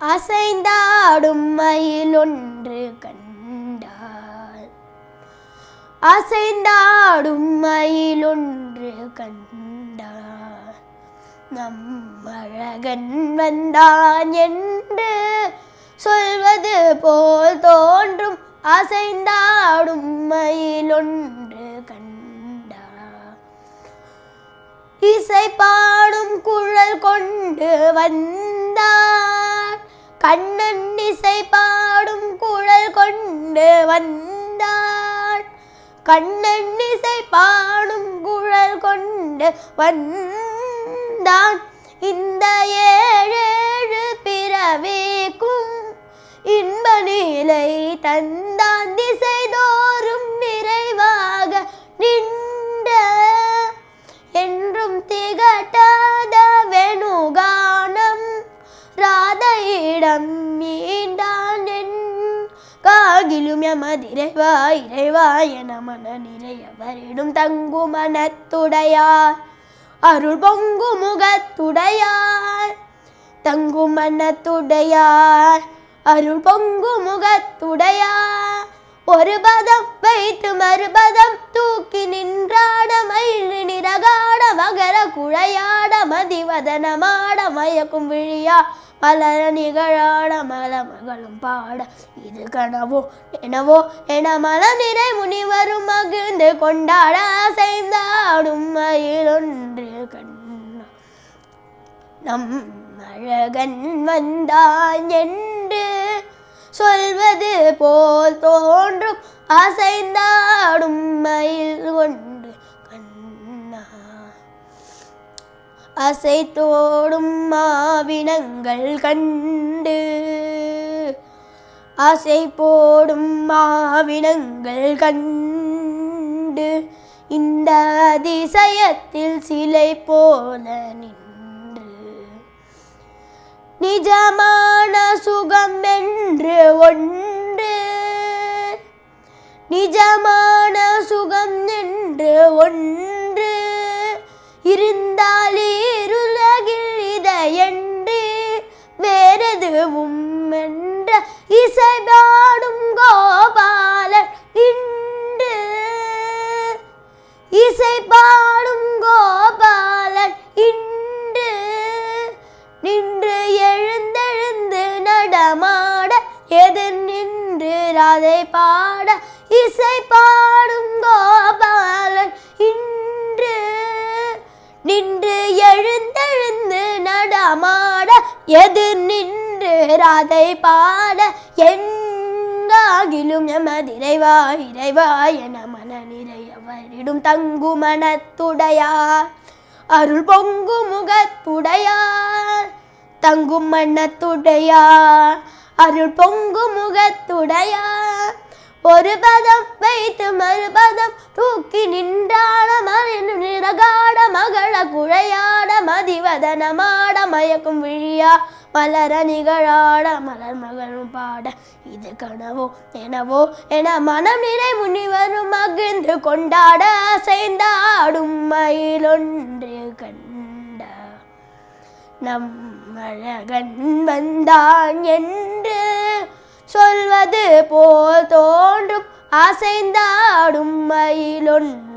அசைந்தாடும் மயில் ஒன்று கண்டார். அசைந்தாடும் மயில் ஒன்று கண்டார். நம் அழகன் வந்தான் என்று சொல்வது போல் தோன்றும். அசைந்தாடும் மயில் ஒன்று கண்டார். இசை பாடும் குழல் கொண்டு வந்தார். கண்ணன் இசை பாடும் குழல் கொண்டு வந்தார். கண்ணன் இசை பாடும் குழல் கொண்டு வந்தான். இந்த ஏழேழு பிறவிக்கும் இன்ப நிலை தந்தான். திசைதோறும் நிறைவாக நின்ற என்றும் திகட்டாத வெணுகானம் ராதையிடம் மீண்டான். காகிலும் எமதிரைவா இறைவா என மன நிறையவரிடும் தங்கு மனத்துடையார். அருள் பொங்கு முகத்துடையார். தங்கு மனத்துடையார். அருள் பொங்கு முகத்துடையார். ஒரு பதம் வைத்து மறுபதம் தூக்கி நின்றாட மயில் நிறகாட மகர குழையாட மதிவதனமாட மயக்கும் விழியா மலர நிகழாட மலமகளும் பாட. இது கனவோ எனவோ என மன நிறை முனிவரும் மகிழ்ந்து கொண்டாட. அசைந்தாடும் மயில் ஒன்று கண்ணா. நம் அழகன் வந்தான் என்று சொல்வது போல் தோன்றும். அசைந்தாடும் மயில் ஒன்று கண்ணா. அசைத்தோடும் மாவினங்கள் கண்டு அசை போடும் மாவினங்கள் கண்டு இந்த அதிசயத்தில் சிலை போல நின்று நிஜமான சுகம் என்று ஒன்று. நிஜமான சுகம் என்று ஒன்று இருந்தால் இருளகில் இதையன்றி வேறெதுவும் என்ற இசைபாடும் கோபாலன் இன்று. இசைபாடும் கோபாலன் இன்று நின்று எழுந்தெழுந்து நடமாட எதிர் நின்று ராதை பாட. இசை பாடும் கோபாலன் இன்று நின்று எழுந்தெழுந்து நடமாட எதிர் நின்று ராதை பாட. எங்காகிலும் எமதிரைவா இறைவா என மன நிறையவரிடும் தங்கு மனத்துடையார். அருள் பொங்கு முகத்துடையார். தங்கும் மனத்துடையார். அருள் பொங்கு முகத்துடையார். ஒரு பதம் வைத்து மறுபதம் தூக்கி நின்றாட மறையும் நிறகாட மகள குழையாட மதிவதனமாட மயக்கும் விழியா மலர நிகழாட மலர் மகளும் பாட. இது கனவோ எனவோ என மனம் நிறை முனிவரும் மகிழ்ந்து கொண்டாட. அசைந்தாடும் மயில் ஒன்று கண்ட. நம் அழகன் வந்தான் என்று சொல்வது போல் தோன்றும். அசைந்தாடும் மயில் ஒன்று